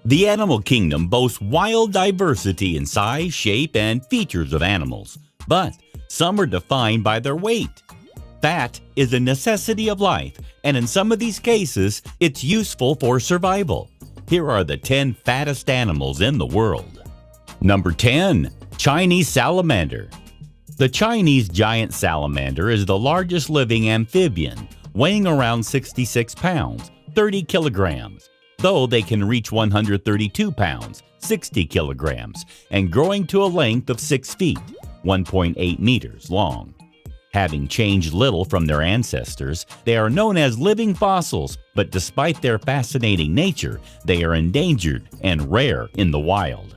The animal kingdom boasts wild diversity in size, shape, and features of animals, but some are defined by their weight. Fat is a necessity of life, and in some of these cases, it's useful for survival. Here are the 10 fattest animals in the world. Number 10. Chinese salamander. The Chinese giant salamander is the largest living amphibian, weighing around 66 pounds, 30 kilograms, though they can reach 132 pounds, 60 kilograms, and growing to a length of 6 feet, 1.8 meters long. Having changed little from their ancestors, they are known as living fossils, but despite their fascinating nature, they are endangered and rare in the wild.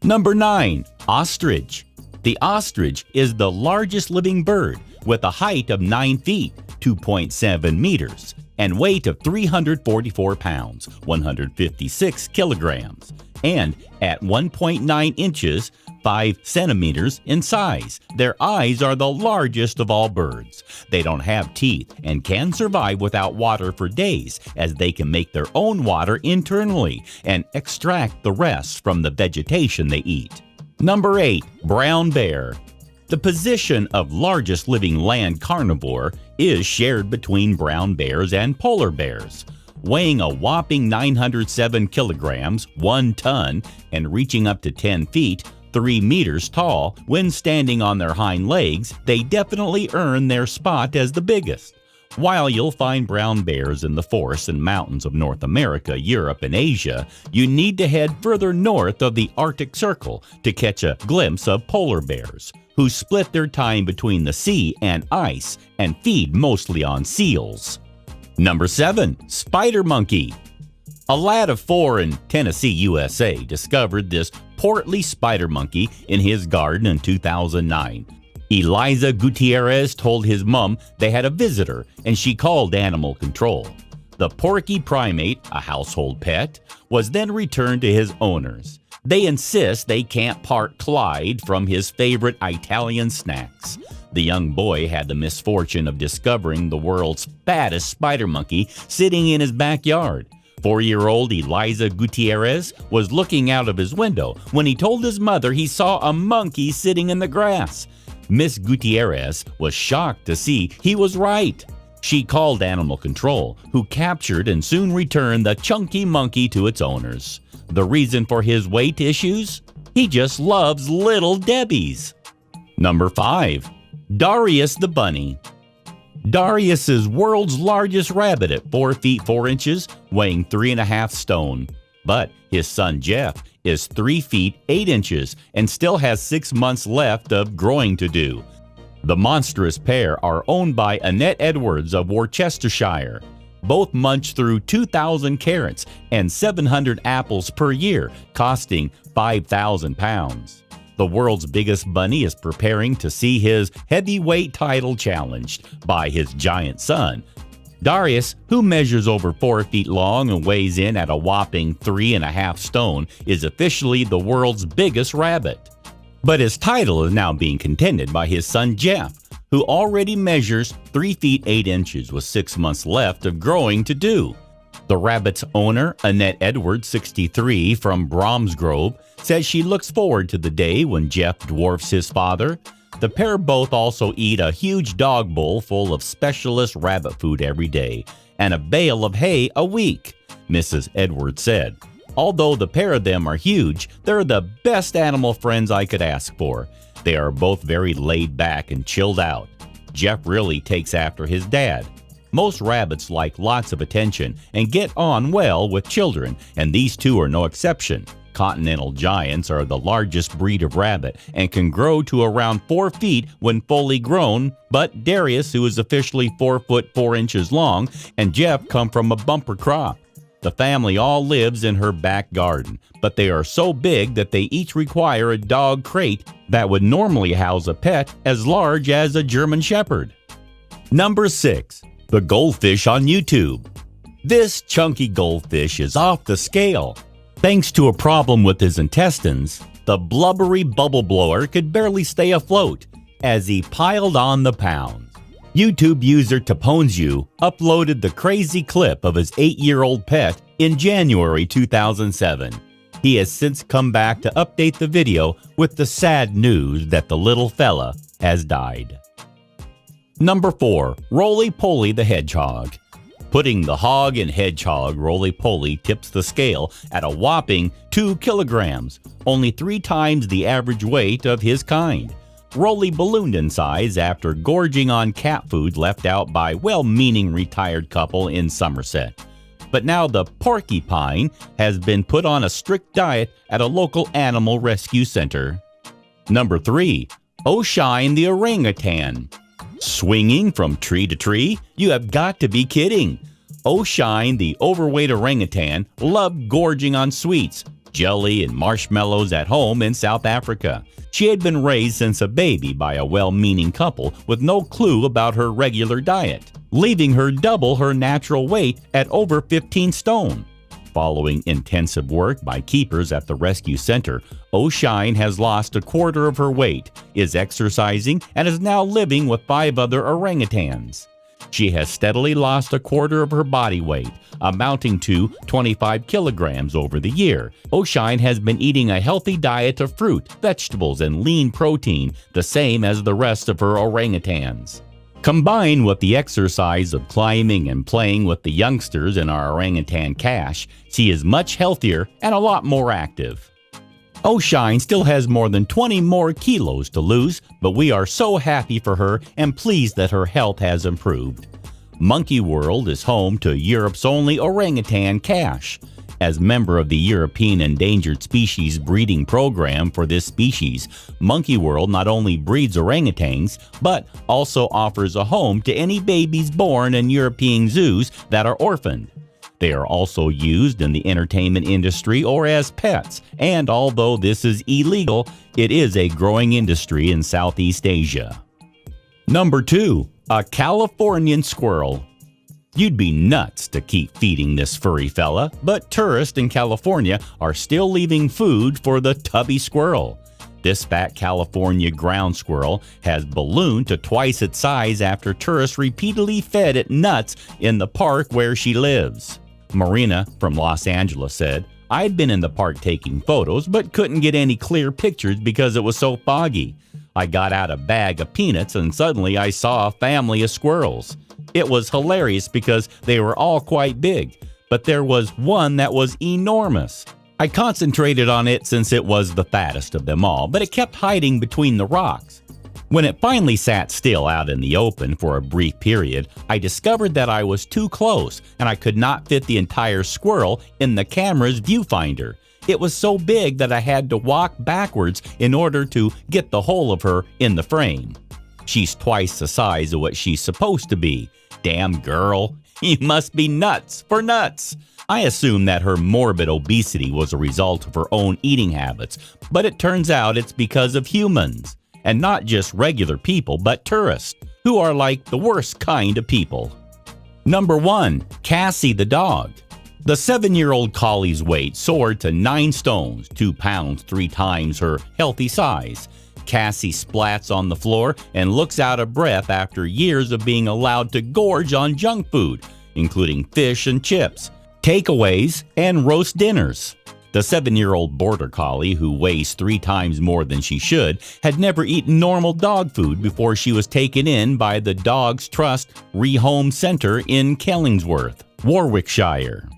Number 9. Ostrich. The ostrich is the largest living bird with a height of 9 feet, 2.7 meters, and weight of 344 pounds, 156 kilograms, and at 1.9 inches, 5 centimeters in size. Their eyes are the largest of all birds. They don't have teeth and can survive without water for days, as they can make their own water internally and extract the rest from the vegetation they eat. Number 8. Brown bear. The position of largest living land carnivore is shared between brown bears and polar bears. Weighing a whopping 907 kilograms, 1 ton, and reaching up to 10 feet, 3 meters tall, when standing on their hind legs, they definitely earn their spot as the biggest. While you'll find brown bears in the forests and mountains of North America, Europe, and Asia, you need to head further north of the Arctic Circle to catch a glimpse of polar bears, who split their time between the sea and ice and feed mostly on seals. Number 7. Spider monkey. A lad of 4 in Tennessee, USA, discovered this portly spider monkey in his garden in 2009. Eliza Gutierrez told his mom they had a visitor, and she called animal control. The porky primate, a household pet, was then returned to his owners. They insist they can't part Clyde from his favorite Italian snacks. The young boy had the misfortune of discovering the world's fattest spider monkey sitting in his backyard. 4-year-old Eliza Gutierrez was looking out of his window when he told his mother he saw a monkey sitting in the grass. Miss Gutierrez was shocked to see he was right. She called animal control, who captured and soon returned the chunky monkey to its owners. The reason for his weight issues? He just loves little Debbies. Number 5. Darius the bunny. Darius is world's largest rabbit at 4 feet 4 inches, weighing 3.5 stone. But his son Jeff is 3 feet 8 inches and still has 6 months left of growing to do. The monstrous pair are owned by Annette Edwards of Worcestershire. Both munch through 2,000 carrots and 700 apples per year, costing 5,000 pounds. The world's biggest bunny is preparing to see his heavyweight title challenged by his giant son. Darius, who measures over 4 feet long and weighs in at a whopping 3.5 stone, is officially the world's biggest rabbit. But his title is now being contended by his son Jeff, who already measures 3 feet 8 inches with 6 months left of growing to do. The rabbit's owner, Annette Edwards, 63, from Bromsgrove, says she looks forward to the day when Jeff dwarfs his father. The pair both also eat a huge dog bowl full of specialist rabbit food every day and a bale of hay a week, Mrs. Edwards said. Although the pair of them are huge, they're the best animal friends I could ask for. They are both very laid back and chilled out. Jeff really takes after his dad. Most rabbits like lots of attention and get on well with children, and these two are no exception. Continental giants are the largest breed of rabbit and can grow to around 4 feet when fully grown, but Darius, who is officially 4 foot 4 inches long, and Jeff come from a bumper crop. The family all lives in her back garden, but they are so big that they each require a dog crate that would normally house a pet as large as a German Shepherd. Number 6. The goldfish on YouTube. This chunky goldfish is off the scale. Thanks to a problem with his intestines, the blubbery bubble blower could barely stay afloat as he piled on the pounds. YouTube user Taponzu uploaded the crazy clip of his 8-year-old pet In January 2007, he has since come back to update the video with the sad news that the little fella has died. Number 4. Roly-Poly the Hedgehog. Putting the hog and hedgehog Roly-Poly tips the scale at a whopping 2 kilograms, only 3 times the average weight of his kind. Roly ballooned in size after gorging on cat food left out by well-meaning retired couple in Somerset. But now the porcupine has been put on a strict diet at a local animal rescue center. Number 3. Oshine the Orangutan. Swinging from tree to tree? You have got to be kidding! Oshine, the overweight orangutan, loved gorging on sweets, jelly, and marshmallows at home in South Africa. She had been raised since a baby by a well-meaning couple with no clue about her regular diet, leaving her double her natural weight at over 15 stone. Following intensive work by keepers at the rescue center, Oshine has lost a quarter of her weight, is exercising, and is now living with 5 other orangutans. She has steadily lost a quarter of her body weight, amounting to 25 kilograms over the year. Oshine has been eating a healthy diet of fruit, vegetables, and lean protein, the same as the rest of her orangutans. Combined with the exercise of climbing and playing with the youngsters in our orangutan cache, she is much healthier and a lot more active. Oshine still has more than 20 more kilos to lose, but we are so happy for her and pleased that her health has improved. Monkey World is home to Europe's only orangutan cache. As member of the European Endangered Species breeding program for this species, Monkey World not only breeds orangutans, but also offers a home to any babies born in European zoos that are orphaned. They are also used in the entertainment industry or as pets, and although this is illegal, it is a growing industry in Southeast Asia. Number 2. A Californian Squirrel. You'd be nuts to keep feeding this furry fella, but tourists in California are still leaving food for the tubby squirrel. This fat California ground squirrel has ballooned to twice its size after tourists repeatedly fed it nuts in the park where she lives. Marina from Los Angeles said, "I'd been in the park taking photos, but couldn't get any clear pictures because it was so foggy. I got out a bag of peanuts and suddenly I saw a family of squirrels. It was hilarious because they were all quite big, but there was one that was enormous. I concentrated on it since it was the fattest of them all, but it kept hiding between the rocks. When it finally sat still out in the open for a brief period, I discovered that I was too close and I could not fit the entire squirrel in the camera's viewfinder. It was so big that I had to walk backwards in order to get the whole of her in the frame. She's twice the size of what she's supposed to be. Damn girl, you must be nuts for nuts." I assumed that her morbid obesity was a result of her own eating habits, but it turns out it's because of humans. And not just regular people, but tourists, who are like the worst kind of people. Number 1. Cassie the dog. The 7-year-old collie's weight soared to 9 stones, 2 pounds, 3 times her healthy size. Cassie splats on the floor and looks out of breath after years of being allowed to gorge on junk food, including fish and chips, takeaways, and roast dinners. The 7-year-old border collie, who weighs 3 times more than she should, had never eaten normal dog food before she was taken in by the Dogs Trust Rehome Center in Kellingsworth, Warwickshire.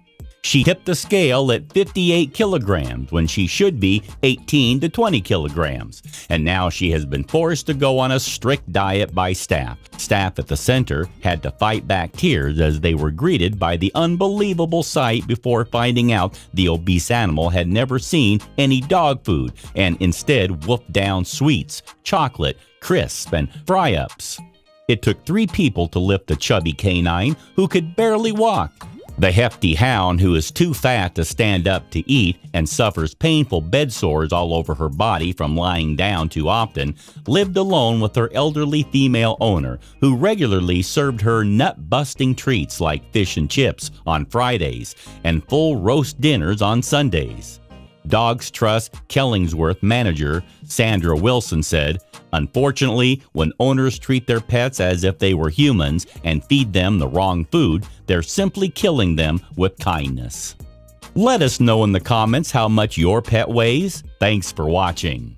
She tipped the scale at 58 kilograms when she should be 18 to 20 kilograms, and now she has been forced to go on a strict diet by staff. Staff at the center had to fight back tears as they were greeted by the unbelievable sight before finding out the obese animal had never seen any dog food and instead wolfed down sweets, chocolate, crisps, and fry-ups. It took 3 people to lift the chubby canine who could barely walk. The hefty hound, who is too fat to stand up to eat and suffers painful bed sores all over her body from lying down too often, lived alone with her elderly female owner, who regularly served her nut-busting treats like fish and chips on Fridays and full roast dinners on Sundays. Dogs Trust Kellingsworth manager Sandra Wilson said, "Unfortunately, when owners treat their pets as if they were humans and feed them the wrong food, they're simply killing them with kindness." Let us know in the comments how much your pet weighs. Thanks for watching.